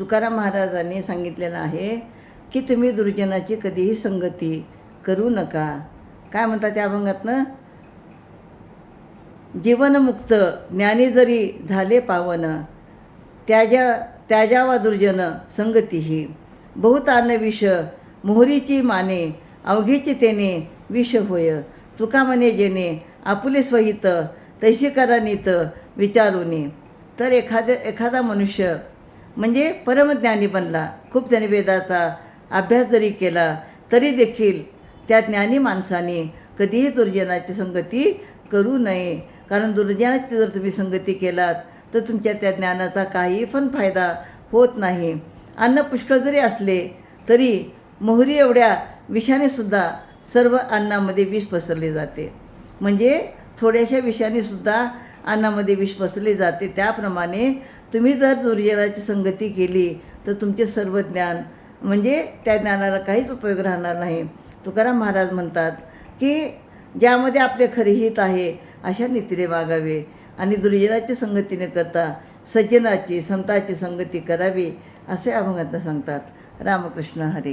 तुकाराम महाराजांनी सांगितलेलं आहे की तुम्ही दुर्जनाची कधीही संगती करू नका. काय म्हणतात त्या अभंगातनं? जीवनमुक्त ज्ञानी जरी झाले पावन, त्याजावा दुर्जन संगतीही. बहुतान विष मोहरीची माने, अवघीची तेने विष होय. तुका म्हणे जेणे आपुले स्वहित, तैशी करा नीत विचारूनी. तर एखादा मनुष्य म्हणजे परमज्ञानी बनला, खूप त्याने वेदाचा अभ्यास जरी केला तरी देखील त्या ज्ञानी माणसाने कधीही दुर्जनाची संगती करू नये. कारण दुर्जनाची जर तुम्ही संगती केलात तर तुमच्या त्या ज्ञानाचा काही पण फायदा होत नाही. अन्न पुष्कळ जरी असले तरी मोहरी एवढ्या विषानेसुद्धा सर्व अन्नामध्ये विष पसरले जाते. म्हणजे थोड्याशा विषानेसुद्धा अन्नामध्ये विष पसरले जाते. त्याप्रमाणे तुम्ही जर दुर्जनाची संगती केली तर तुमचे सर्व ज्ञान म्हणजे त्या ज्ञानाला काहीच उपयोग राहणार नाही. तुकाराम महाराज म्हणतात की ज्यामध्ये आपले खरे हित आहे अशा नीतीने वागावे आणि दुर्जनाची संगती न करता सज्जनाची संताची संगती करावी असे अभंगातनं सांगतात. रामकृष्ण हरी.